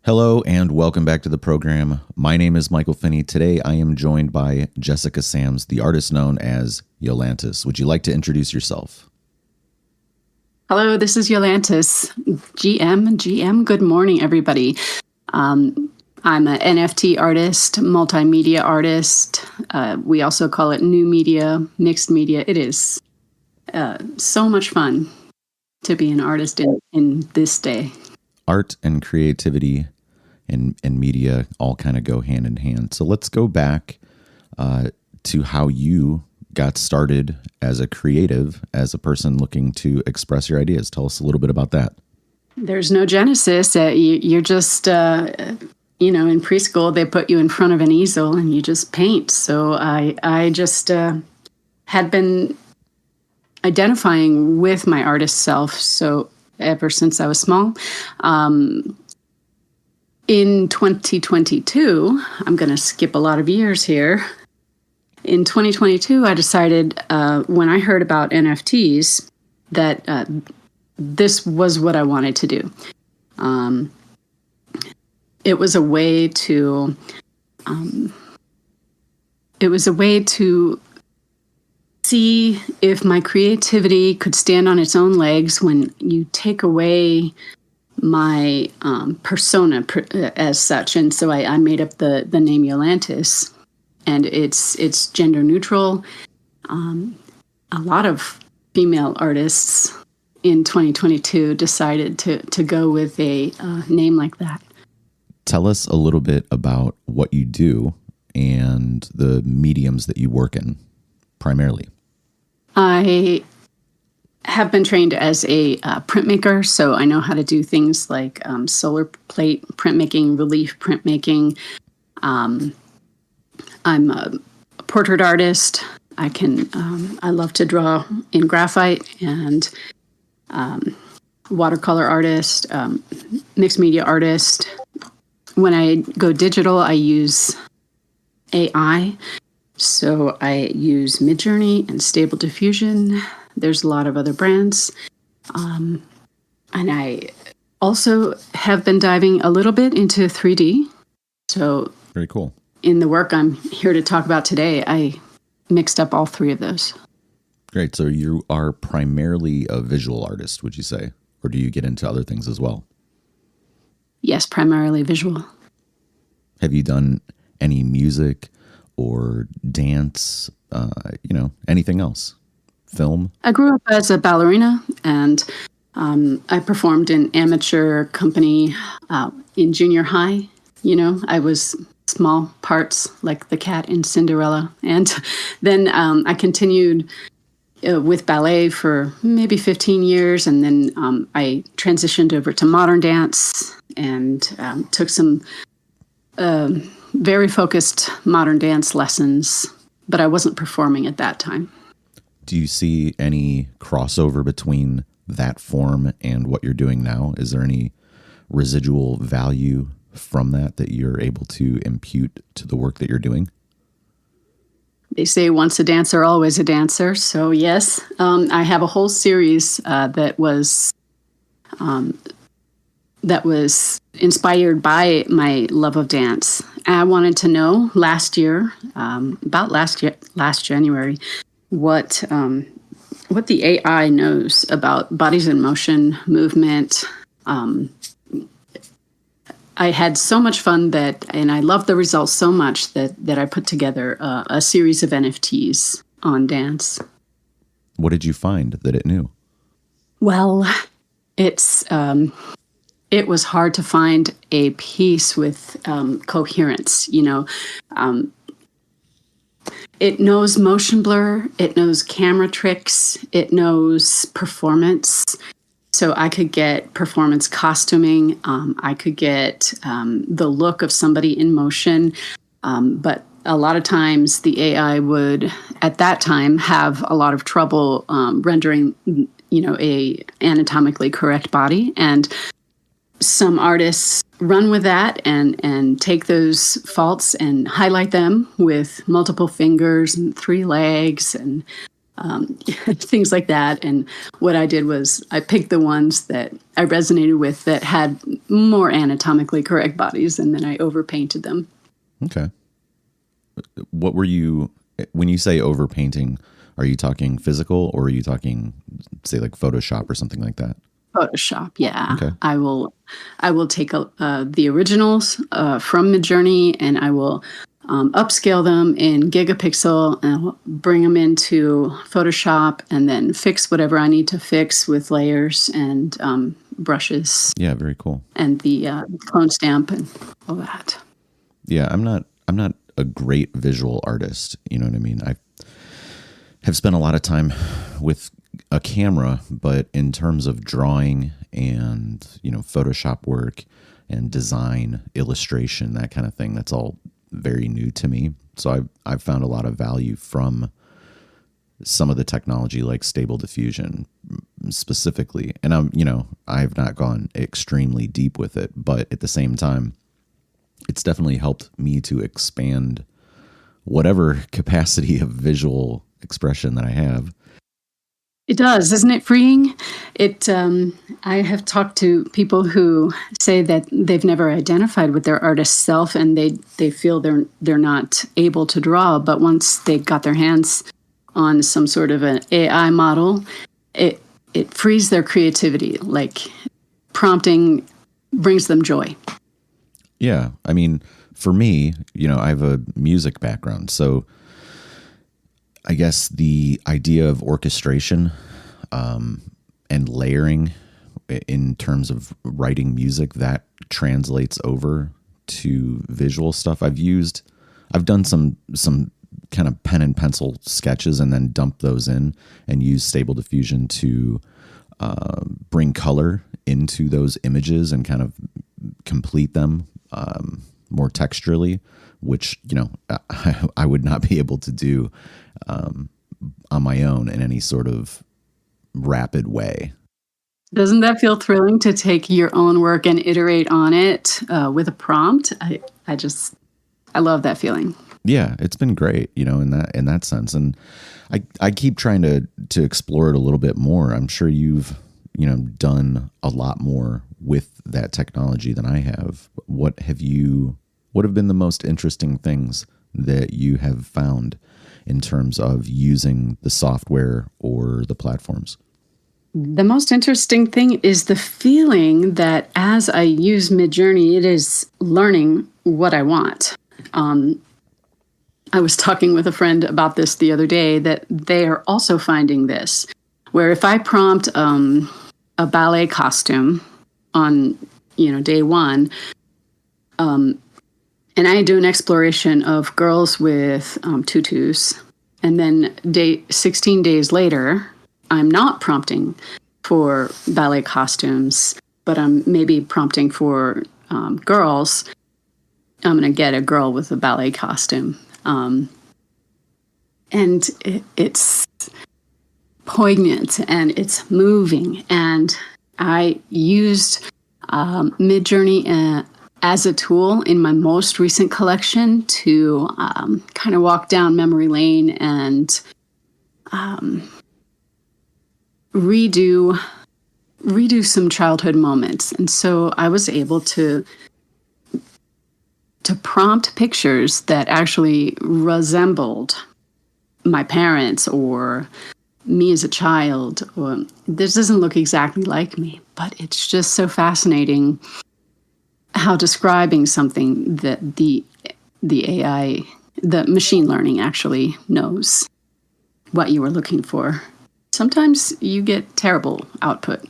Hello and welcome back to the program. My name is Michael Finney. Today I am joined by Jessica Sams, the artist known as Yolantis. Would you like to introduce yourself? Hello, this is Yolantis, GM. Good morning, everybody. I'm an NFT artist, multimedia artist. We also call it new media, mixed media. It is so much fun to be an artist in this day. Art and creativity and media all kind of go hand in hand. So let's go back to how you got started as a creative, as a person looking to express your ideas. Tell us a little bit about that. There's no genesis. You're just, in preschool, they put you in front of an easel and you just paint. So I just had been identifying with my artist self. So ever since I was small. In 2022, I'm going to skip a lot of years here. In 2022, I decided when I heard about NFTs that this was what I wanted to do. It was a way to see if my creativity could stand on its own legs when you take away my persona as such. And so I made up the name Yolantis, and it's gender neutral. A lot of female artists in 2022 decided to go with a name like that. Tell us a little bit about what you do and the mediums that you work in primarily. I have been trained as a printmaker, so I know how to do things like solar plate printmaking, relief printmaking. I'm a portrait artist. I love to draw in graphite, and watercolor artist, mixed media artist. When I go digital, I use AI. So I use Midjourney and Stable Diffusion. There's a lot of other brands. And I also have been diving a little bit into 3D. So very cool. In the work I'm here to talk about today, I mixed up all three of those. Great. So you are primarily a visual artist, would you say? Or do you get into other things as well? Yes, primarily visual. Have you done any music or dance, anything else? Film? I grew up as a ballerina, and I performed in amateur company in junior high. I was small parts like the cat in Cinderella. And then I continued with ballet for maybe 15 years. And then I transitioned over to modern dance and took some very focused modern dance lessons, but I wasn't performing at that time. Do you see any crossover between that form and what you're doing now? Is there any residual value from that you're able to impute to the work that you're doing? They say once a dancer, always a dancer. So yes, I have a whole series that was inspired by my love of dance. I wanted to know last January, what the AI knows about bodies in motion, movement. I had so much fun and I loved the results so much that I put together a series of NFTs on dance. What did you find that it knew? Well, it was hard to find a piece with coherence. It knows motion blur, it knows camera tricks, it knows performance. So I could get performance costuming, I could get the look of somebody in motion, but a lot of times the AI would, at that time, have a lot of trouble rendering, a anatomically correct body. And some artists run with that and take those faults and highlight them with multiple fingers and 3 legs and things like that. And what I did was I picked the ones that I resonated with that had more anatomically correct bodies, and then I overpainted them. Okay. What were you, when you say overpainting, are you talking physical or are you talking, say, like Photoshop or something like that? Photoshop, yeah. Okay. I will take the originals from Midjourney, and I will upscale them in gigapixel, and I'll bring them into Photoshop, and then fix whatever I need to fix with layers and brushes. Yeah, very cool. And the clone stamp and all that. Yeah, I'm not a great visual artist. You know what I mean? I have spent a lot of time with a camera, but in terms of drawing and, Photoshop work and design, illustration, that kind of thing, that's all very new to me. So I've found a lot of value from some of the technology like Stable Diffusion specifically. And I have not gone extremely deep with it, but at the same time, it's definitely helped me to expand whatever capacity of visual expression that I have. It does, isn't it freeing? I have talked to people who say that they've never identified with their artist self, and they feel they're not able to draw. But once they got their hands on some sort of an AI model, it frees their creativity. Like prompting brings them joy. Yeah, I mean, for me, I have a music background, so I guess the idea of orchestration and layering in terms of writing music, that translates over to visual stuff. I've done some kind of pen and pencil sketches and then dumped those in and used Stable Diffusion to bring color into those images and kind of complete them more texturally, which, I would not be able to do on my own in any sort of rapid way. Doesn't that feel thrilling to take your own work and iterate on it with a prompt? I love that feeling. Yeah, it's been great, in that sense. And I keep trying to explore it a little bit more. I'm sure you've, done a lot more with that technology than I have. What have been the most interesting things that you have found in terms of using the software or the platforms? The most interesting thing is the feeling that as I use Midjourney, it is learning what I want. I was talking with a friend about this the other day, that they are also finding this, where if I prompt a ballet costume on, day one, and I do an exploration of girls with tutus, and then 16 days later, I'm not prompting for ballet costumes, but I'm maybe prompting for girls. I'm going to get a girl with a ballet costume. And it's poignant and it's moving. And I used Midjourney as a tool in my most recent collection to kind of walk down memory lane and redo some childhood moments. And so I was able to prompt pictures that actually resembled my parents or me as a child. Or this doesn't look exactly like me, but it's just so fascinating how describing something that the AI, the machine learning actually knows what you were looking for. Sometimes you get terrible output.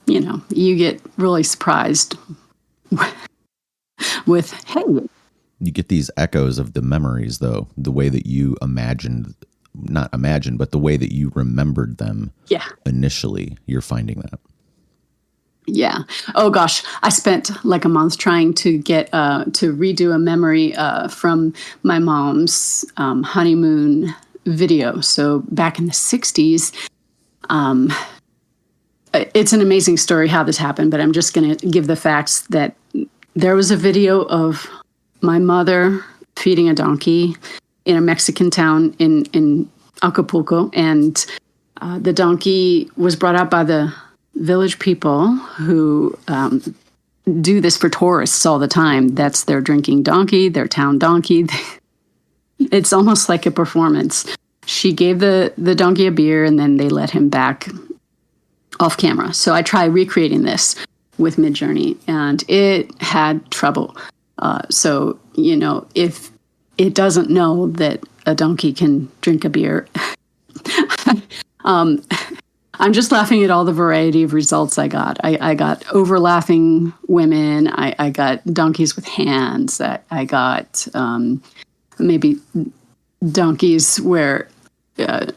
You get really surprised with, hey. You get these echoes of the memories, though, the way that you not imagined, but the way that you remembered them. Yeah. Initially, you're finding that. Yeah. Oh gosh, I spent like a month trying to get to redo a memory from my mom's honeymoon video. So back in the 60s, it's an amazing story how this happened, but I'm just going to give the facts that there was a video of my mother feeding a donkey in a Mexican town in Acapulco, and the donkey was brought out by the village people who do this for tourists all the time. That's their drinking donkey, their town donkey. It's almost like a performance. She gave the donkey a beer, and then they let him back off camera. So I tried recreating this with Midjourney, and it had trouble. So, if it doesn't know that a donkey can drink a beer, I'm just laughing at all the variety of results I got. I got over-laughing women. I got donkeys with hands. I got maybe donkeys where the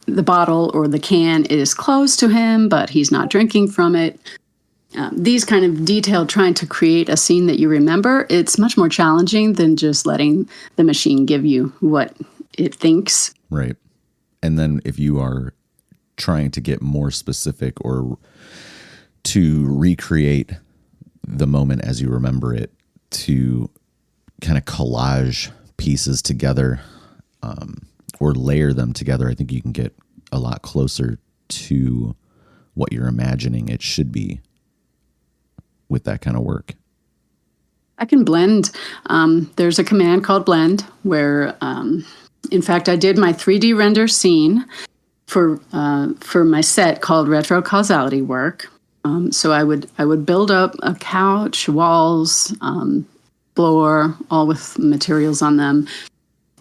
bottle or the can is close to him, but he's not drinking from it. These kind of detailed, trying to create a scene that you remember, it's much more challenging than just letting the machine give you what it thinks. Right. And then if you are trying to get more specific or to recreate the moment as you remember it, to kind of collage pieces together or layer them together, I think you can get a lot closer to what you're imagining it should be with that kind of work. I can blend. There's a command called blend where, in fact, I did my 3D render scene for my set called retro causality work. So I would build up a couch, walls, floor, all with materials on them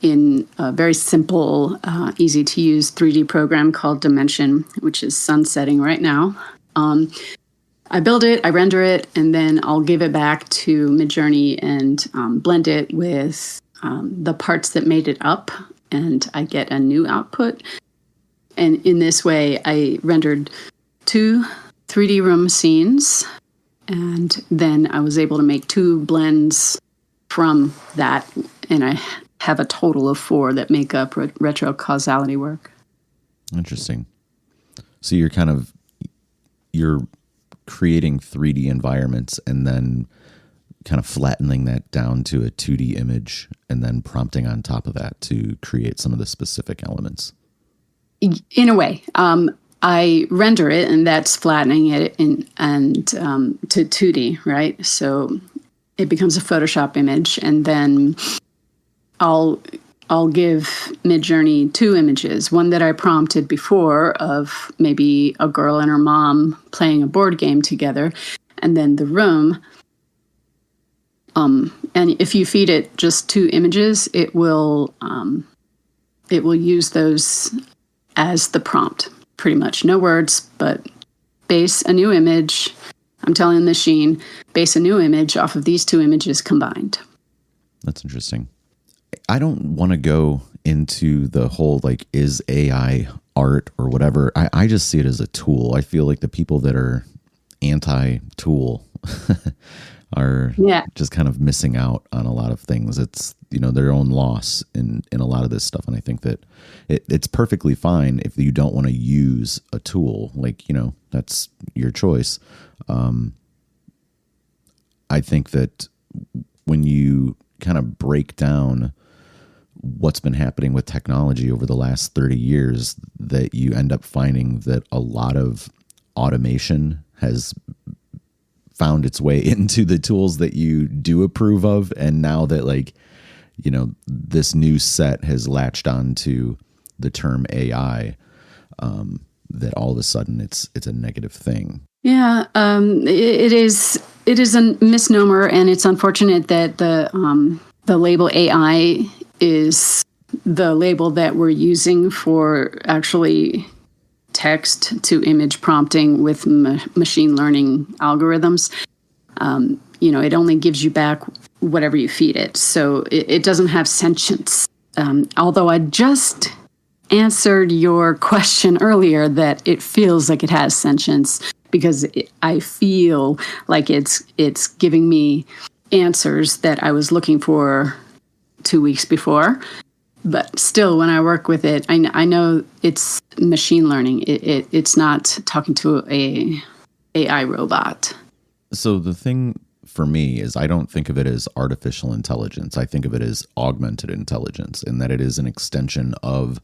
in a very simple, easy to use 3D program called Dimension, which is sunsetting right now. I build it, I render it, and then I'll give it back to Midjourney and blend it with the parts that made it up, and I get a new output. And in this way, I rendered 2 3D room scenes, and then I was able to make 2 blends from that, and I have a total of 4 that make up retro causality work. Interesting. So you're creating 3D environments and then kind of flattening that down to a 2D image and then prompting on top of that to create some of the specific elements. In a way, I render it, and that's flattening it and to 2D, right? So it becomes a Photoshop image, and then I'll give Midjourney 2 images, one that I prompted before of maybe a girl and her mom playing a board game together, and then the room. And if you feed it just 2 images, it will use those as the prompt, pretty much. No words, but base a new image. I'm telling the machine, base a new image off of these 2 images combined. That's interesting. I don't want to go into the whole, is AI art or whatever. I just see it as a tool. I feel like the people that are anti-tool are just kind of missing out on a lot of things. It's, their own loss in a lot of this stuff. And I think that it's perfectly fine if you don't want to use a tool. That's your choice. I think that when you kind of break down what's been happening with technology over the last 30 years, that you end up finding that a lot of automation has found its way into the tools that you do approve of. And now that this new set has latched on to the term AI, that all of a sudden it's a negative thing. Yeah, it is a misnomer, and it's unfortunate that the label AI is the label that we're using for actually text to image prompting with machine learning algorithms. It only gives you back whatever you feed it. So it doesn't have sentience. Although I just answered your question earlier that it feels like it has sentience, because I feel like it's giving me answers that I was looking for 2 weeks before. But still, when I work with it, I know it's machine learning. It's not talking to a AI robot. So the thing for me is I don't think of it as artificial intelligence. I think of it as augmented intelligence, and that it is an extension of,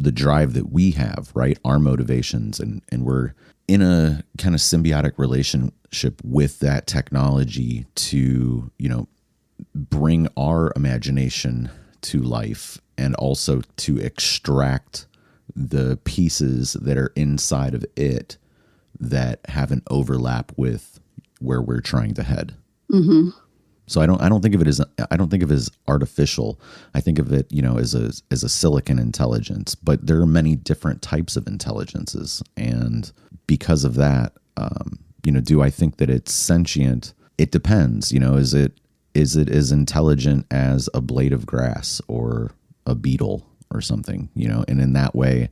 the drive that we have, right? Our motivations, and we're in a kind of symbiotic relationship with that technology to, bring our imagination to life, and also to extract the pieces that are inside of it that have an overlap with where we're trying to head. Mm-hmm. So I don't think of it as artificial. I think of it, as a silicon intelligence. But there are many different types of intelligences, and because of that, do I think that it's sentient? It depends. Is it as intelligent as a blade of grass or a beetle or something? And in that way,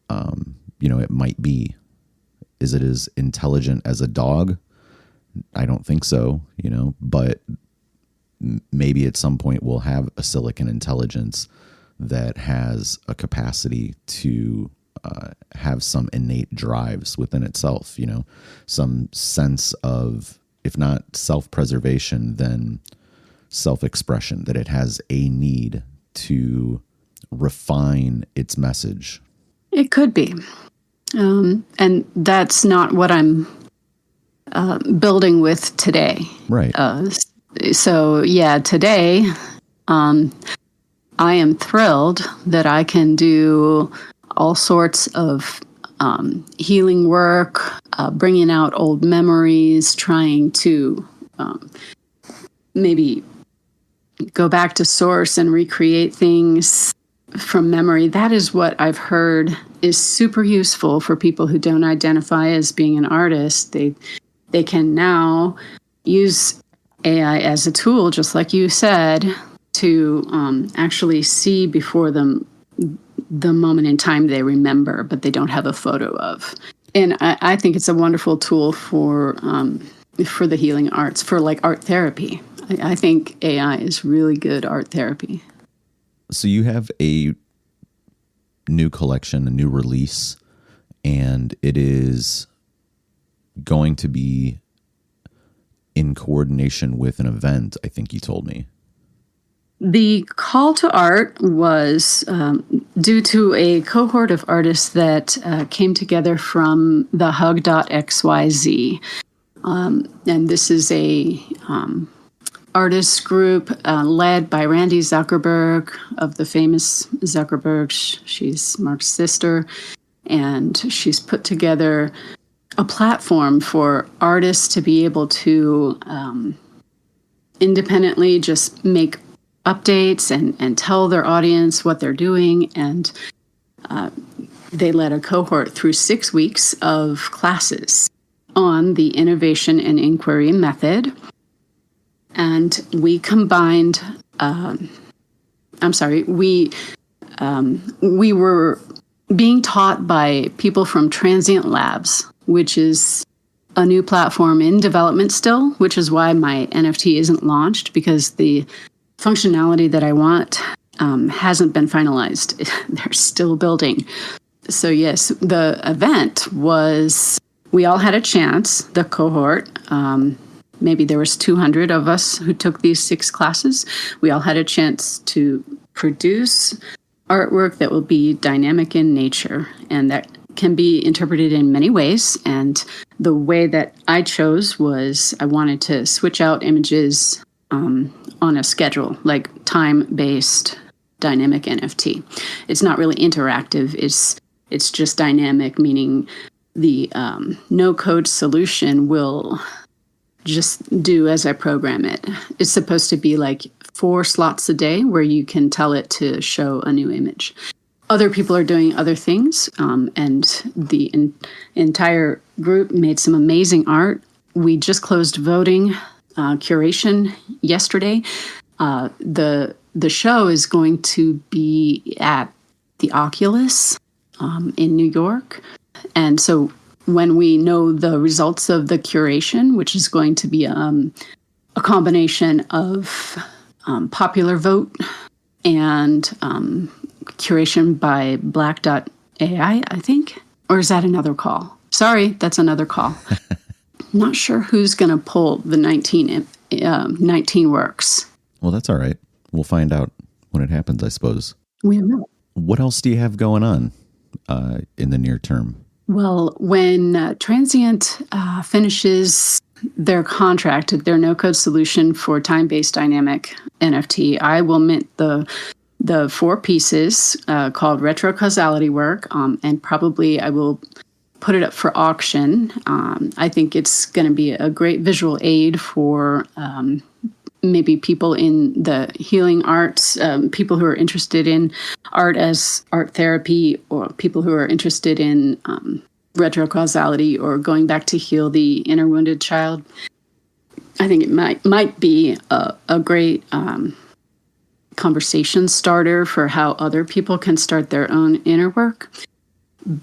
it might be. Is it as intelligent as a dog? I don't think so, but maybe at some point we'll have a silicon intelligence that has a capacity to have some innate drives within itself, some sense of, if not self-preservation, then self-expression, that it has a need to refine its message. It could be. And that's not what I'm building with today. Right. Today, I am thrilled that I can do all sorts of healing work, bringing out old memories, trying to maybe go back to source and recreate things from memory. That is what I've heard is super useful for people who don't identify as being an artist. They can now use AI as a tool, just like you said, to actually see before them the moment in time they remember, but they don't have a photo of. And I think it's a wonderful tool for the healing arts, for like art therapy. I think AI is really good art therapy. So you have a new collection, a new release, and it is going to be in coordination with an event, I think you told me. The call to art was due to a cohort of artists that came together from the hug.xyz. And this is a artist group led by Randy Zuckerberg of the famous Zuckerbergs. She's Mark's sister, and she's put together a platform for artists to be able to independently just make updates and tell their audience what they're doing. And they led a cohort through 6 weeks of classes on the innovation and inquiry method. And we combined, we were being taught by people from Transient Labs, which is a new platform in development still, which is why my NFT isn't launched, because the functionality that I want hasn't been finalized. They're still building. So yes, the event was, we all had a chance, the cohort, maybe there was 200 of us who took these 6 classes. We all had a chance to produce artwork that will be dynamic in nature, and that can be interpreted in many ways. And the way that I chose was I wanted to switch out images on a schedule, like time-based dynamic NFT. It's not really interactive. It's just dynamic, meaning the no-code solution will just do as I program it. It's supposed to be like 4 slots a day where you can tell it to show a new image. Other people are doing other things, and the entire group made some amazing art. We just closed voting curation yesterday. The show is going to be at the Oculus in New York. And so when we know the results of the curation, which is going to be a combination of popular vote and curation by Black.ai, I think. Or is that another call? Sorry, that's another call. Not sure who's going to pull the 19 works. Well, that's all right. We'll find out when it happens, I suppose. We will. What else do you have going on in the near term? Well, when Transient finishes their contract, their no-code solution for time-based dynamic NFT, I will mint the 4 pieces called Retro Causality Work, and probably I will put it up for auction. I think it's going to be a great visual aid for maybe people in the healing arts, people who are interested in art as art therapy, or people who are interested in retrocausality or going back to heal the inner wounded child. I think it might be a great conversation starter for how other people can start their own inner work.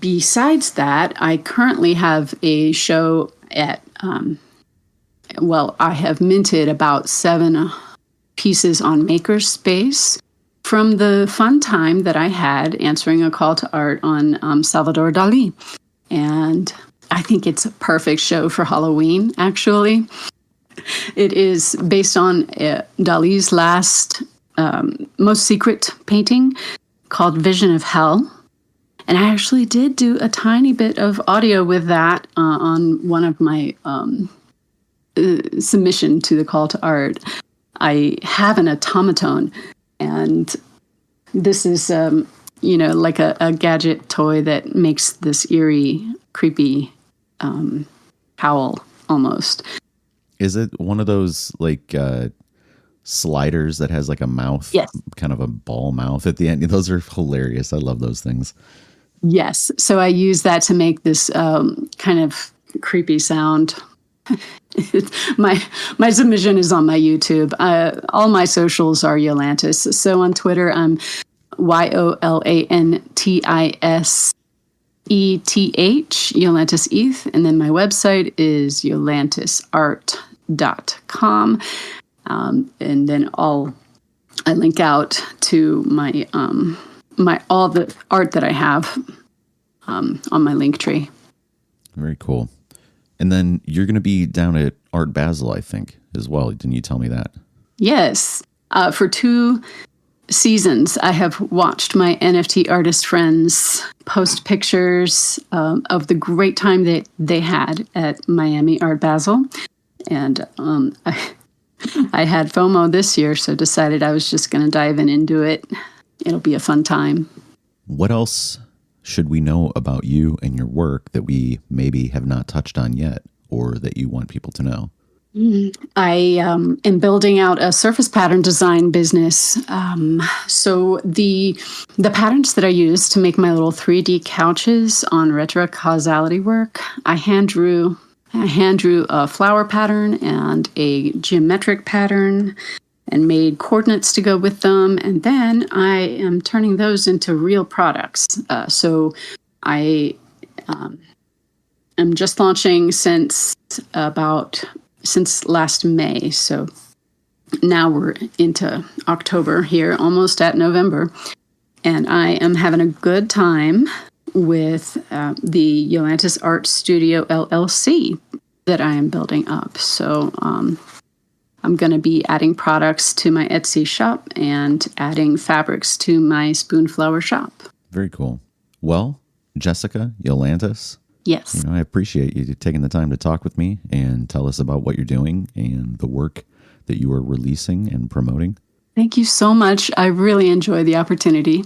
Besides that, I currently have a show at I have minted about 7 pieces on Makerspace from the fun time that I had answering a call to art on Salvador Dali. And I think it's a perfect show for Halloween, actually. It is based on Dali's last, most secret painting called Vision of Hell. And I actually did do a tiny bit of audio with that on one of my submission to the call to art. I have an automaton, and this is like a gadget toy that makes this eerie, creepy howl almost. Is it one of those like sliders that has like a mouth? Yes. Kind of a ball mouth at the end. Those are hilarious. I love those things. Yes. So I use that to make this kind of creepy sound. My submission is on my YouTube. All my socials are Yolantis. So on Twitter, I'm YOLANTISETH, Yolantis ETH, and then my website is yolantisart.com. And then I link out to my all the art that I have on my link tree. Very cool. And then you're going to be down at Art Basel, I think, as well. Didn't you tell me that? Yes. For 2 seasons, I have watched my NFT artist friends post pictures of the great time that they had at Miami Art Basel. And I had FOMO this year, so decided I was just going to dive into it. It'll be a fun time. What else should we know about you and your work that we maybe have not touched on yet, or that you want people to know? I am building out a surface pattern design business. So the patterns that I use to make my little 3D couches on retro causality work, I hand drew a flower pattern and a geometric pattern and made coordinates to go with them. And then I am turning those into real products. So I am just launching since last May. So now we're into October here, almost at November. And I am having a good time with the Yolantis Art Studio LLC that I am building up. So I'm going to be adding products to my Etsy shop and adding fabrics to my Spoonflower shop. Very cool. Well, Jessica Yolantis. Yes. I appreciate you taking the time to talk with me and tell us about what you're doing and the work that you are releasing and promoting. Thank you so much. I really enjoy the opportunity.